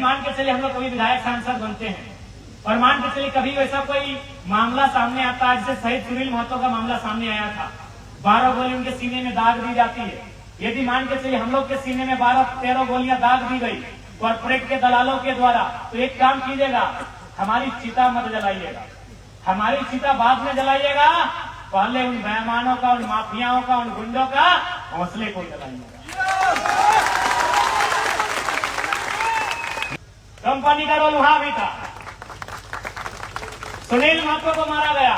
मान के चलिए हम लोग कभी विधायक सांसद बनते हैं और मान के चलिए कभी वैसा कोई मामला सामने आता है, जैसे शहीद सुनील महतो का मामला सामने आया था, 12 गोली उनके सीने में दाग दी जाती है। यदि मान के चलिए हम लोग के सीने में 12-13 गोलियां दाग दी गई कॉर्पोरेट के दलालों के द्वारा, तो एक काम कीजिएगा, हमारी चिता मत जलाइएगा, हमारी चिता बाद में जलाइएगा, पहले उन बेईमानों का, उन माफियाओं का, उन गुंडों का हौसले को जलाइएगा। कंपनी का रोल वहां भी था। सुनील महतो को मारा गया,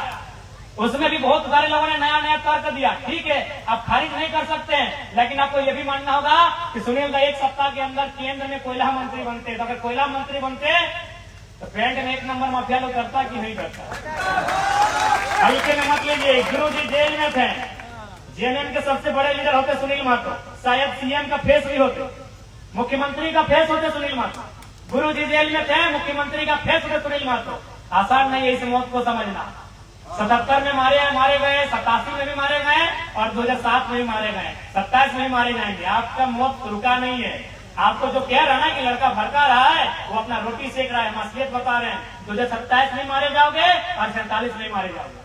उसमें भी बहुत सारे लोगों ने नया नया तर्क दिया। ठीक है, आप खारिज नहीं कर सकते हैं, लेकिन आपको यह भी मानना होगा कि सुनील का 1 सप्ताह के अंदर केंद्र में कोयला मंत्री बनते, तो अगर कोयला मंत्री बनते तो पेंट में 1 नंबर माफिया लोग करता कि नहीं करता। हल्के में मत लीजिए, गुरुजी जेल में थे, जेएमएम के सबसे बड़े लीडर होते सुनील महतो, शायद सीएम का फेस भी होते, मुख्यमंत्री का फेस होते सुनील महतो। गुरुजी जेल में थे, मुख्यमंत्री का फेस होते सुनील महतो। आसान नहीं है इस मौत को समझना। 77 में मारे गए, 87 में भी मारे गए और 2007 में भी मारे गए, 27 में भी मारे जाएंगे। आपका मौत रुका नहीं है। आपको जो कह रहा है ना कि लड़का भड़का रहा है, वो अपना रोटी सेक रहा है, मसलियत बता रहे हैं। 2027 में मारे जाओगे और 47 में मारे जाओगे।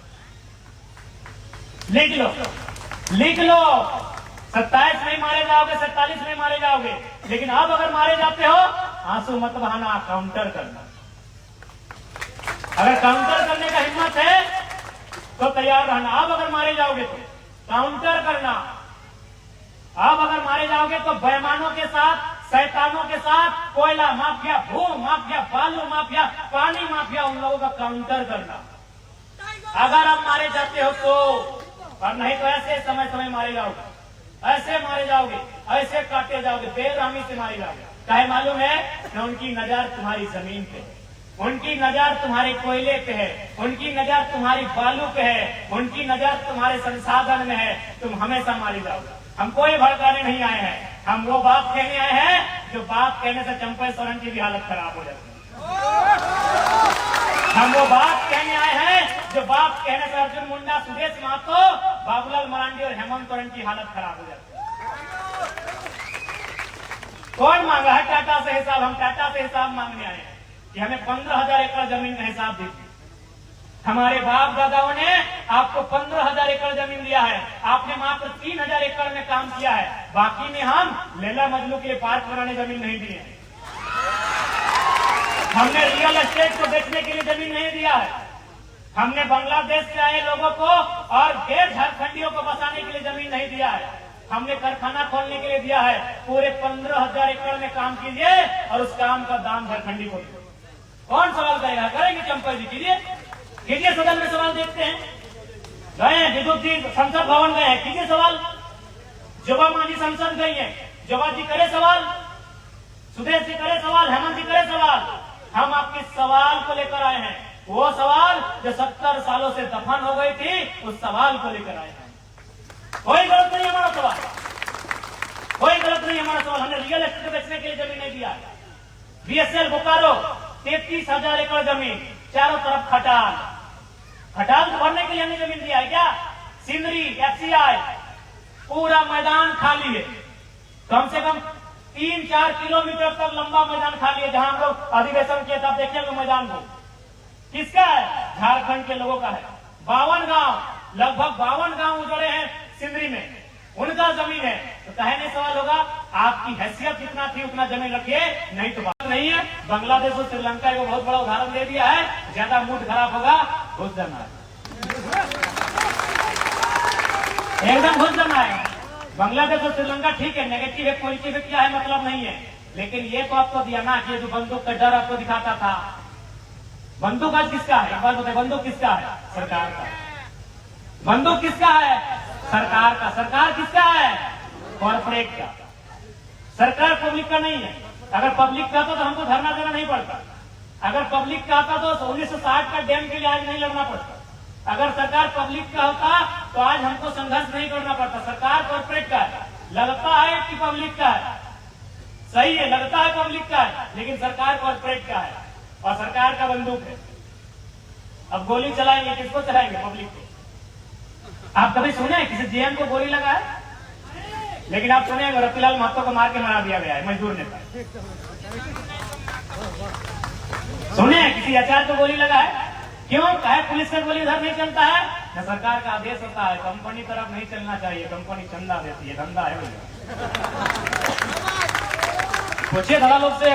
लिख लो 27 में मारे जाओगे, 47 में मारे जाओगे। लेकिन अब अगर मारे जाते हो, आंसू मत बहाना, काउंटर करना। अगर काउंटर करने का हिम्मत है तो तैयार रहना। अब अगर मारे जाओगे तो काउंटर करना। अब अगर मारे जाओगे तो बेईमानों के साथ, शैतानों के साथ, कोयला माफिया, भू माफिया, बालू माफिया, पानी माफिया, उन लोगों का काउंटर करना। अगर आप मारे जाते हो तो, और नहीं तो ऐसे समय समय मारे जाओगे, ऐसे मारे जाओगे, ऐसे काटे जाओगे, बेरहमी से मारे जाओगे। काहे मालूम है कि उनकी नजर तुम्हारी जमीन पे है, उनकी नजर तुम्हारे कोयले पे है, उनकी नजर तुम्हारी बालू पे है, उनकी नजर तुम्हारे संसाधन में है। तुम हमेशा मारे जाओगे। हम कोई भड़काने नहीं आए हैं, हम वो बात कहने आए हैं जो बात कहने से चंपा सोरेन की भी हालत खराब हो जाती है। हम वो बात कहने आए हैं जो बात कहने से अर्जुन मुंडा, सुदेश महतो, बाबूलाल मरांडी और हेमंत सोरेन की हालत खराब हो जाती है। कौन मांगा है टाटा से हिसाब? हम टाटा से हिसाब मांगने आए हैं कि हमें 15,000 एकड़ जमीन का हिसाब दीजिए। हमारे बाप दादाओं ने आपको 15,000 एकड़ जमीन दिया है, आपने मात्र 3,000 एकड़ में काम किया है। बाकी में हम लैला मजनू के लिए पार्क बनाने जमीन नहीं दिए हैं। हमने रियल एस्टेट को बेचने के लिए जमीन नहीं दिया है। हमने बांग्लादेश से आए लोगों को और गैर झारखंडियों को बसाने के लिए जमीन नहीं दिया है। हमने कारखाना खोलने के लिए दिया है। पूरे 15,000 एकड़ में काम कीजिए और उस काम का दाम झारखंडी को दीजिए। कौन सवाल करेगा? करेंगे चंपा जी, कीजिए सदन में सवाल। देखते हैं, गए विद्युत जी संसद भवन गए हैं, कीजिए सवाल। जोबा मांझी संसद गई है, जोबा जी करे सवाल, सुदेश जी करे सवाल, हेमंत जी करे सवाल। हम आपके सवाल को लेकर आए हैं, वो सवाल जो 70 सालों से दफन हो गई थी, उस सवाल को लेकर आए हैं। कोई गलत नहीं हमारा सवाल, कोई गलत नहीं हमारा सवाल। हमने रियल एस्टेट बेचने के लिए जमीन नहीं दिया। बीएसएल बोकारो 33,000 एकड़ जमीन, चारों तरफ खटाल, खटाल भरने के लिए हमने जमीन दिया है क्या? सिंदरी, एफसीआई, पूरा मैदान खाली है। कम से कम 3-4 किलोमीटर तक लंबा मैदान खाली है। जहां हम लोग अधिवेशन किए तब देखिए मैदान को किसका है? झारखंड के लोगों का है। 52 गांव, लगभग 52 गांव उजड़े हैं सिंदरी में, उनका जमीन है। तो कहे नहीं सवाल होगा, आपकी हैसियत जितना थी उतना जमीन रखिए, नहीं तो बात नहीं है। बांग्लादेश और श्रीलंका को बहुत बड़ा उदाहरण दे दिया है। ज्यादा मूड खराब होगा, घुस जाना है, एकदम घुस जाना है। बांग्लादेश और श्रीलंका ठीक है, नेगेटिव है, पॉजिटिव है, क्या है मतलब नहीं है। लेकिन ये तो आपको दिया ना कि जो बंदूक का डर आपको दिखाता था, बंदूक आज किसका है? एक बार बताए, बंदूक किसका है? सरकार का। बंदूक किसका है? सरकार का। सरकार किसका है? कॉर्पोरेट का। सरकार पब्लिक का नहीं है। अगर पब्लिक का तो हमको धरना देना नहीं पड़ता। अगर पब्लिक का आता तो 1960 का डैम के लिए आज नहीं लड़ना पड़ता। अगर सरकार पब्लिक का होता तो आज हमको संघर्ष नहीं करना पड़ता। सरकार कॉर्पोरेट का है, लगता है कि पब्लिक का है, सही है, लगता है पब्लिक का है, लेकिन सरकार कॉर्पोरेट का है और सरकार का बंदूक है। अब गोली चलाएंगे, किसको चलाएंगे? पब्लिक को। आप कभी सुने किसी जेएम को गोली लगा है? लेकिन आप सुने रतिलाल महतो को मार के मरा दिया गया है मजदूर नेता। CHR को गोली लगा है। क्यों? कहे पुलिस का गोली इधर नहीं चलता है न, सरकार का आदेश होता है कंपनी तरफ नहीं चलना चाहिए, कंपनी चंदा देती है, धंधा है भैया। पूछिए दादा लोग से,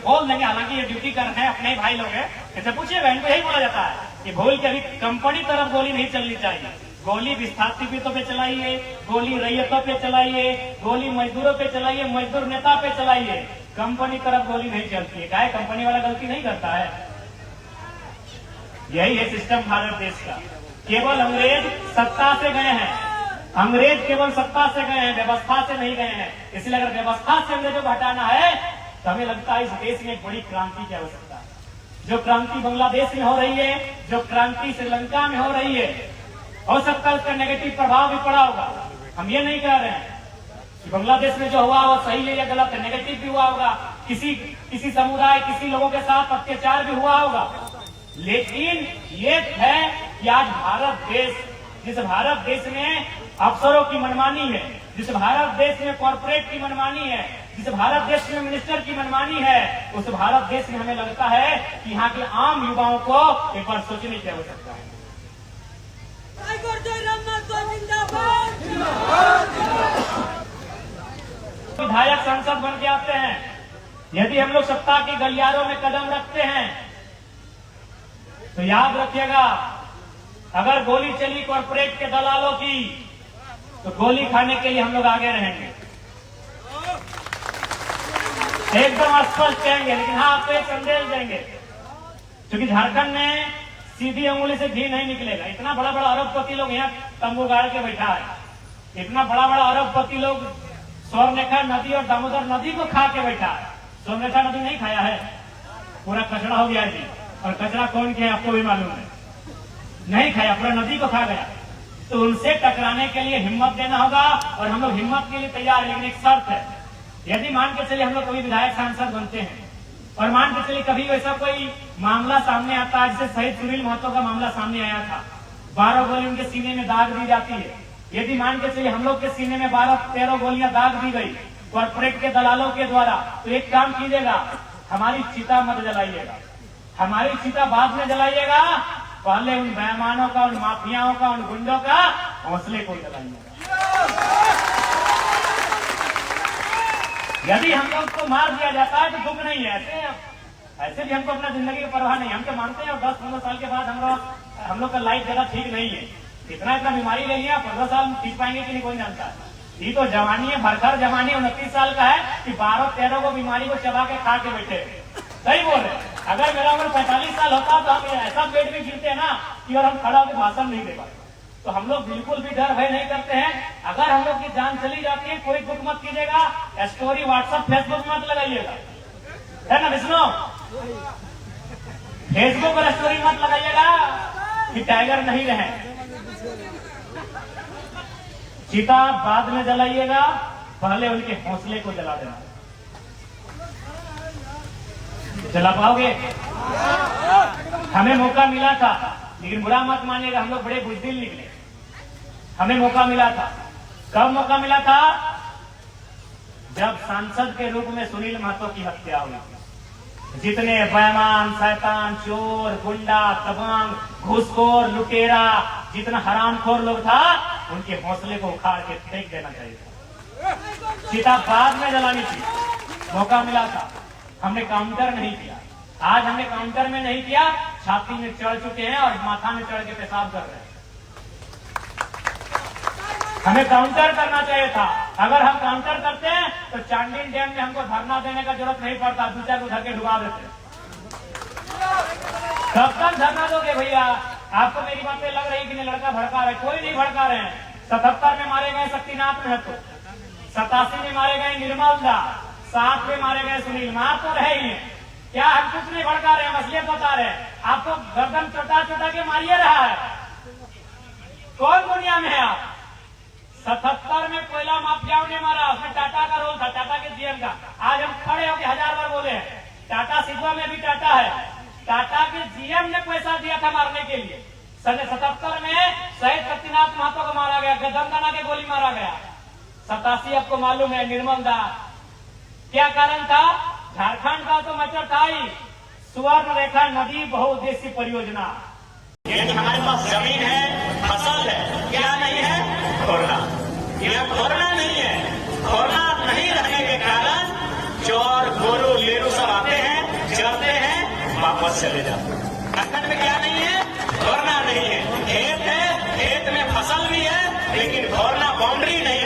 बोल देंगे, हालांकि ये ड्यूटी कर रहे हैं, अपने भाई लोग हैं, इससे पूछिएगा, इनको यही बोला जाता है कि भूल के अभी कंपनी तरफ गोली नहीं चलनी चाहिए। गोली विस्थापितों पे चलाइए, गोली रैयतों पे चलाइए, गोली मजदूरों पे चलाइए, मजदूर नेता पे चलाइए, कंपनी तरफ गोली नहीं चलती है। क्या है? कंपनी वाला गलती नहीं करता है। यही है सिस्टम भारत देश का। केवल अंग्रेज सत्ता से गए हैं, अंग्रेज केवल सत्ता से गए हैं, व्यवस्था से नहीं गए हैं। इसलिए अगर व्यवस्था से अंग्रेजों को हटाना है तो हमें लगता है इस देश में एक बड़ी क्रांति की आवश्यकता है। जो क्रांति बांग्लादेश में हो रही है, जो क्रांति श्रीलंका में हो रही है, हो सकता है उसका नेगेटिव प्रभाव भी पड़ा होगा। हम ये नहीं कह रहे हैं कि बांग्लादेश में जो हुआ वो सही है या गलत है, नेगेटिव भी हुआ होगा, किसी समुदाय, किसी लोगों के साथ अत्याचार भी हुआ होगा। लेकिन ये है कि आज भारत देश, जिस भारत देश में अफसरों की मनमानी है, जिस भारत देश में कॉर्पोरेट की मनमानी है, जिस भारत देश में मिनिस्टर की मनमानी है, उस भारत देश में हमें लगता है कि यहाँ के आम युवाओं को एक बार सोचने की आवश्यकता है। विधायक संसद बन के आते हैं, यदि हम लोग सत्ता के गलियारों में कदम रखते हैं तो याद रखिएगा, अगर गोली चली कॉर्पोरेट के दलालों की तो गोली खाने के लिए हम लोग आगे रहेंगे, एकदम स्पष्ट कहेंगे। लेकिन हाँ, आपको एक संदेश देंगे, क्योंकि झारखंड में सीधी अंगुली से घी नहीं निकलेगा। इतना बड़ा बड़ा अरबपति लोग यहाँ तंबू गाड़ के बैठा है, इतना बड़ा बड़ा अरबपति लोग स्वर्णरेखा नदी और दामोदर नदी को खा के बैठा है। स्वर्णरेखा नदी नहीं खाया है, पूरा कचरा हो गया जी, और कचरा कौन किया आपको भी मालूम है, नहीं खाया, पूरा नदी को खा गया। तो उनसे टकराने के लिए हिम्मत देना होगा, और हम लोग हिम्मत के लिए तैयार हैं। लेकिन एक शर्त है, यदि मान के चलिए हम लोग कभी विधायक सांसद बनते हैं और मान के चलिए कभी वैसा कोई मामला सामने आता है, जैसे शहीद सुनील महतो का मामला सामने आया था, 12 गोली उनके सीने में दाग दी जाती है। यदि मान के चलिए हम लोग के सीने में 12-13 गोलियां दाग दी गई कॉर्पोरेट के दलालों के द्वारा, तो एक काम कीजिएगा, हमारी चिता मत जलाइएगा, हमारी चिता बाद में जलाइएगा, पहले उन बेईमानों का, उन माफियाओं का, उन गुंडों का हौसले को जलाइएगा। यदि हम लोग को मार दिया जाता है तो दुख नहीं है, ऐसे भी हमको अपना जिंदगी की परवाह नहीं, हम तो मानते हैं 10-15 साल के बाद हम लोग का लाइफ ज्यादा ठीक नहीं है, इतना बीमारी ले लिया, 15 साल ठीक पाएंगे कि नहीं कोई जानता है। ये तो जवानी है, भरखर जवानी, 29 साल का है कि 12-13 को बीमारी को चबा के खा के बैठे। सही बोल रहे, अगर मेरा उम्र 45 साल होता तो हम ऐसा पेट में गिरते हैं ना कि और हम खड़ा होकर भाषण नहीं दे पाते। तो हम लोग बिल्कुल भी डर भय नहीं करते हैं। अगर हम लोग की जान चली जाती है, कोई दुख मत कीजिएगा, स्टोरी व्हाट्सएप फेसबुक मत लगाइएगा, है ना विष्णु, फेसबुक पर स्टोरी मत लगाइएगा कि टाइगर नहीं रहे। चिता बाद में जलाइएगा, पहले उनके हौसले को जला देना। जला पाओगे? हमें मौका मिला था, लेकिन बुरा मत मानिएगा, हम लोग बड़े बुजदिल निकले। हमें मौका मिला था, कब मौका मिला था? जब सांसद के रूप में सुनील महतो की हत्या हुई। जितने बेईमान, शैतान, चोर, गुंडा, दबंग, घूसखोर, लुटेरा, जितना हरामखोर लोग था, उनके हौसले को उखाड़ के फेंक देना चाहिए था। चिता बाद में जलानी थी, मौका मिला था, हमने काउंटर नहीं किया। आज हमने काउंटर में नहीं किया, छाती में चढ़ चुके हैं और माथा में चढ़ के पेशाब कर रहे हैं। हमें काउंटर करना चाहिए था। अगर हम काउंटर करते हैं तो चांडिल डैम में हमको धरना देने का जरूरत नहीं पड़ता, 2-4 को धर के डुबा देते। कब तक धरना दोगे भैया? आपको मेरी बातें लग रही कि नहीं? लड़का भड़का रहे, कोई नहीं भड़का रहे हैं। 77 में मारे गए शक्तिनाथ महतो, 87 में मारे गए निर्मल दा, 7 में मारे गए सुनील, मार तो रहे ही है। क्या हम कुछ नहीं भड़का रहे हैं, मसलियत बता रहे हैं। आपको गर्दन चोटा चोटा के मारिए रहा है, कौन दुनिया में है आप? 77 में कोयला माफियाओं ने मारा, उसमें टाटा का रोल था, टाटा के जीएम का। आज हम खड़े होकर 1000 बार बोले हैं, टाटा सिद्वा में भी टाटा है, टाटा के जीएम ने पैसा दिया था मारने के लिए। 77 में शहीद शक्तिनाथ महतो को मारा गया, गदनगना के गोली मारा गया। 87 आपको मालूम है, निर्मल दा। क्या कारण था? झारखंड का तो मैटर था ही, सुवर्ण रेखा नदी बहुउद्देशीय परियोजना। यानी हमारे पास जमीन है, फसल है, क्या नहीं है? खोरना। यह खोरना नहीं है। खोरना नहीं रहने के कारण चोर गोरू लेरू सब आते हैं, चलते हैं, वापस चले जाते हैं। झारखंड में क्या नहीं है? खोरना नहीं है। खेत है, खेत में फसल भी है, लेकिन खोरना बाउंड्री नहीं